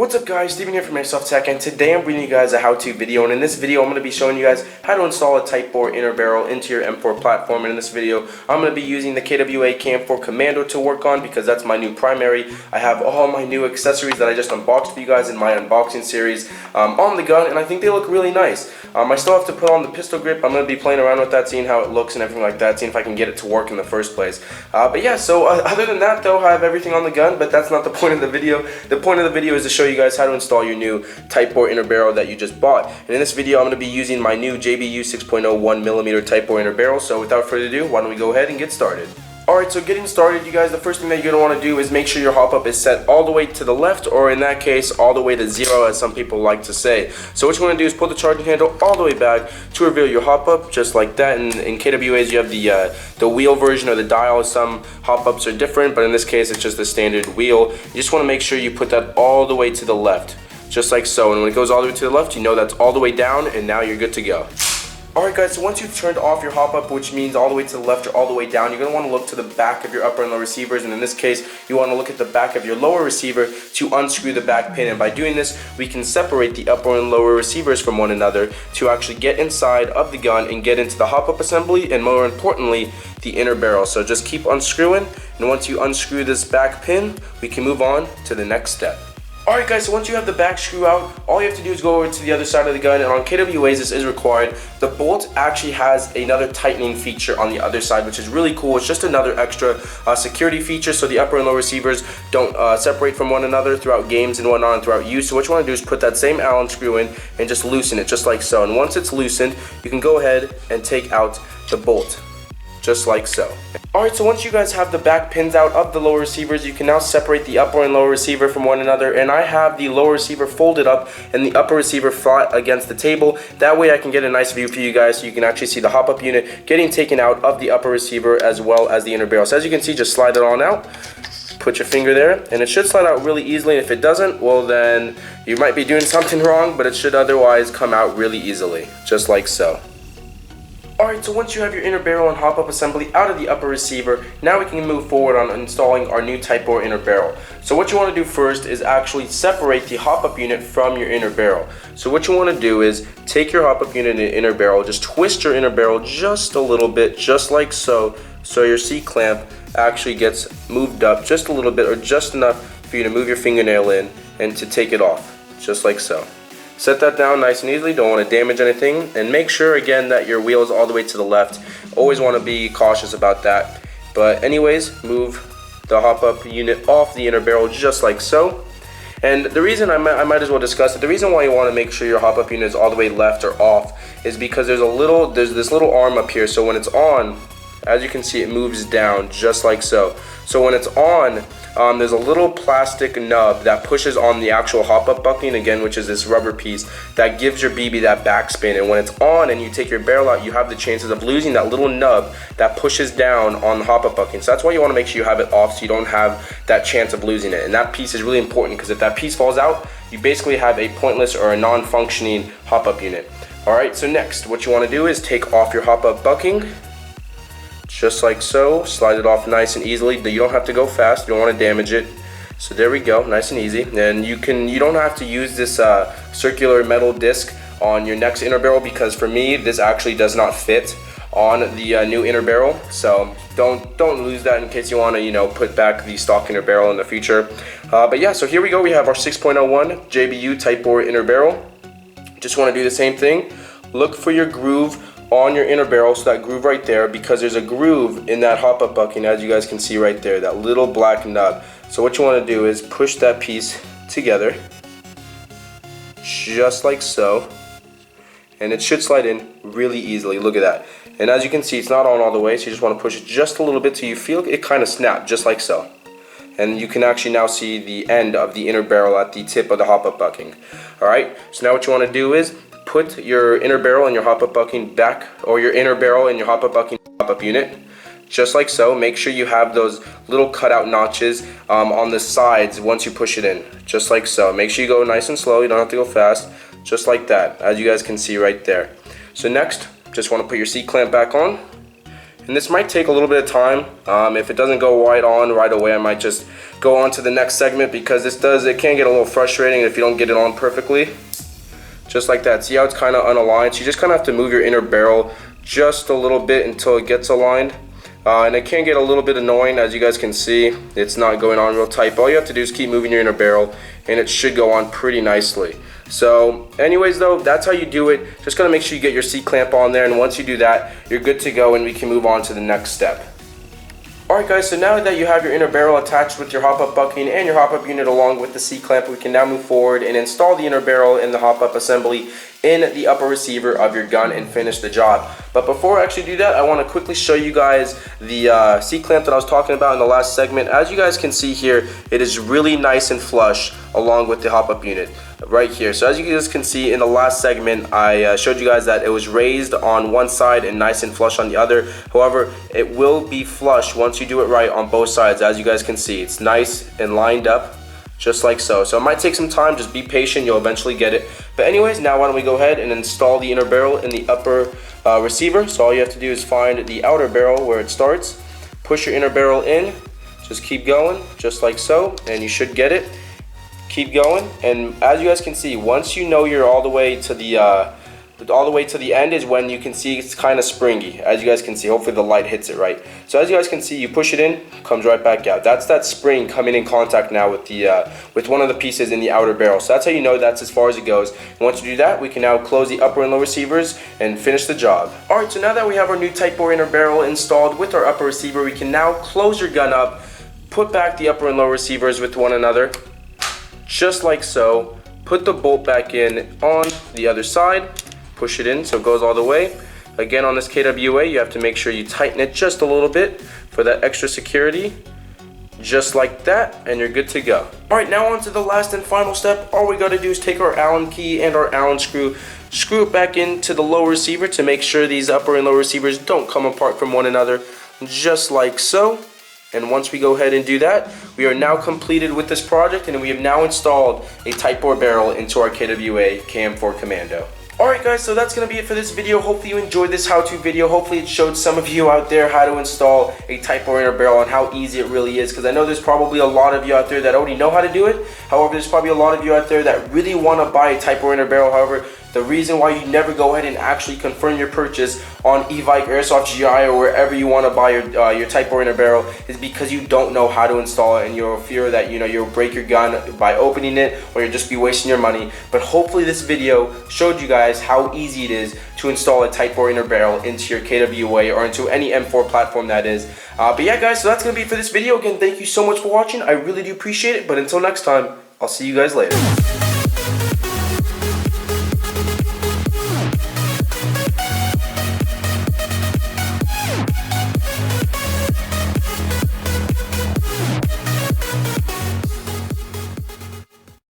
What's up guys, Steven here from Airsoft Tech, and today I'm bringing you guys a how-to video. And in this video I'm going to be showing you guys how to install a Type 4 inner barrel into your M4 platform. And in this video I'm going to be using the KWA Cam4 Commando to work on, because that's my new primary. I have all my new accessories that I just unboxed for you guys in my unboxing series on the gun, and I think they look really nice. I still have to put on the pistol grip. I'm going to be playing around with that, seeing how it looks and everything like that, seeing if I can get it to work in the first place. But yeah, so other than that though, I have everything on the gun, but that's not the point of the video. The point of the video is to show you guys how to install your new Type 4 inner barrel that you just bought. And in this video I'm going to be using my new JBU 6.0 1mm Type 4 inner barrel. So without further ado, why don't we go ahead and get started. Alright, so getting started, you guys, the first thing that you're going to want to do is make sure your hop up is set all the way to the left, or in that case all the way to 0, as some people like to say. So what you want to do is pull the charging handle all the way back to reveal your hop up, just like that. And in KWAs you have the wheel version or the dial. Some hop ups are different, but in this case it's just the standard wheel. You just want to make sure you put that all the way to the left, just like so. And when it goes all the way to the left, you know that's all the way down, and now you're good to go. Alright guys, so once you've turned off your hop up, which means all the way to the left or all the way down, you're going to want to look to the back of your upper and lower receivers, and in this case you want to look at the back of your lower receiver to unscrew the back pin. And by doing this, we can separate the upper and lower receivers from one another to actually get inside of the gun and get into the hop up assembly, and more importantly, the inner barrel. So just keep unscrewing, and once you unscrew this back pin, we can move on to the next step. Alright guys, so once you have the back screw out, all you have to do is go over to the other side of the gun, and on KWAs this is required. The bolt actually has another tightening feature on the other side, which is really cool. It's just another extra security feature so the upper and lower receivers don't separate from one another throughout games and whatnot and throughout use. So what you want to do is put that same Allen screw in and just loosen it, just like so. And once it's loosened, you can go ahead and take out the bolt, just like so. Alright, so once you guys have the back pins out of the lower receivers, you can now separate the upper and lower receiver from one another. And I have the lower receiver folded up and the upper receiver flat against the table. That way I can get a nice view for you guys, so you can actually see the hop up unit getting taken out of the upper receiver as well as the inner barrel. So as you can see, just slide it on out. Put your finger there, and it should slide out really easily. If it doesn't, well then you might be doing something wrong, but it should otherwise come out really easily, just like so. Alright, so once you have your inner barrel and hop up assembly out of the upper receiver, now we can move forward on installing our new Type 4 inner barrel. So what you want to do first is actually separate the hop up unit from your inner barrel. So what you want to do is take your hop up unit and inner barrel, just twist your inner barrel just a little bit, just like so, so your C-clamp actually gets moved up just a little bit, or just enough for you to move your fingernail in and to take it off, just like so. Set that down nice and easily, don't want to damage anything, and make sure again that your wheel is all the way to the left. Always want to be cautious about that. But anyways, move the hop up unit off the inner barrel just like so. And the reason I might as well discuss it, the reason why you want to make sure your hop up unit is all the way left or off is because there's this little arm up here. So when it's on, as you can see, it moves down just like so. So when it's on, there's a little plastic nub that pushes on the actual hop-up buckling again, which is this rubber piece that gives your BB that backspin. And when it's on and you take your barrel out, you have the chances of losing that little nub that pushes down on the hop-up buckling. So that's why you want to make sure you have it off, so you don't have that chance of losing it. And that piece is really important, because if that piece falls out, you basically have a pointless or a non-functioning hop-up unit. Alright, so next, what you want to do is take off your hop-up buckling, just like so. Slide it off nice and easily. You don't have to go fast, you don't want to damage it. So there we go, nice and easy. And you don't have to use this circular metal disc on your next inner barrel, because for me this actually does not fit on the new inner barrel. So don't lose that in case you want to put back the stock inner barrel in the future. But yeah, so here we go. We have our 6.01 JBU Type 4 inner barrel. Just want to do the same thing. Look for your groove on your inner barrel, so that groove right there, because there's a groove in that hop up buckling, as you guys can see right there, that little black nub. So what you want to do is push that piece together, just like so, and it should slide in really easily. Look at that. And as you can see, it's not on all the way, so you just want to push it just a little bit till you feel it kind of snap, just like so. And you can actually now see the end of the inner barrel at the tip of the hop up buckling. Alright, so now what you want to do is put your inner barrel and your hop up buckling back, or your inner barrel and your hop up buckling hop up unit, just like so. Make sure you have those little cutout notches on the sides once you push it in, just like so. Make sure you go nice and slow, you don't have to go fast, just like that, as you guys can see right there. So next, just want to put your C-clamp back on. And this might take a little bit of time. If it doesn't go right on right away, I might just go on to the next segment, because it can get a little frustrating if you don't get it on perfectly. Just like that. See how it's kind of unaligned? So you just kind of have to move your inner barrel just a little bit until it gets aligned. And it can get a little bit annoying. As you guys can see, it's not going on real tight. But all you have to do is keep moving your inner barrel, and it should go on pretty nicely. So anyways though, that's how you do it. Just gotta make sure you get your C-clamp on there, and once you do that, you're good to go, and we can move on to the next step. Alright guys, so now that you have your inner barrel attached with your hop-up bucking and your hop-up unit along with the C-clamp, we can now move forward and install the inner barrel and the hop-up assembly in the upper receiver of your gun and finish the job. But before I actually do that, I want to quickly show you guys the C-clamp that I was talking about in the last segment. As you guys can see here, it is really nice and flush along with the hop-up unit right here. So as you guys can see in the last segment, I showed you guys that it was raised on one side and nice and flush on the other. However, it will be flush once you do it right on both sides. As you guys can see, it's nice and lined up just like so. So it might take some time, just be patient, you'll eventually get it. But anyways, now why don't we go ahead and install the inner barrel in the upper receiver. So all you have to do is find the outer barrel where it starts, push your inner barrel in, just keep going, just like so, and you should get it. Keep going, and as you guys can see, once you know you're all the way to the end is when you can see it's kind of springy. As you guys can see, hopefully the light hits it right. So as you guys can see, you push it in, comes right back out. That's that spring coming in contact now with the with one of the pieces in the outer barrel. So that's how you know that's as far as it goes. And once you do that, we can now close the upper and lower receivers and finish the job. Alright, so now that we have our new Type 4 inner barrel installed with our upper receiver, we can now close your gun up, put back the upper and lower receivers with one another, just like so. Put the bolt back in on the other side, push it in so it goes all the way. Again, on this KWA, you have to make sure you tighten it just a little bit for that extra security, just like that, and you're good to go. Alright, now on to the last and final step. All we gotta do is take our Allen key and our Allen screw, screw it back into the lower receiver to make sure these upper and lower receivers don't come apart from one another, just like so. And once we go ahead and do that, we are now completed with this project, and we have now installed a Type 4 barrel into our KWA Cam4 Commando. Alright guys, so that's going to be it for this video. Hopefully you enjoyed this how-to video. Hopefully it showed some of you out there how to install a Type 4 inner barrel and how easy it really is, because I know there's probably a lot of you out there that already know how to do it. However, there's probably a lot of you out there that really want to buy a Type 4 inner barrel. However, the reason why you never go ahead and actually confirm your purchase on eVike, Airsoft, GI, or wherever you want to buy your Type 4 inner barrel is because you don't know how to install it, and you're fear that you'll break your gun by opening it, or you'll just be wasting your money. But hopefully this video showed you guys how easy it is to install a Type 4 inner barrel into your KWA or into any M4 platform that is. But yeah guys, so that's going to be it for this video. Again, thank you so much for watching. I really do appreciate it. But until next time, I'll see you guys later.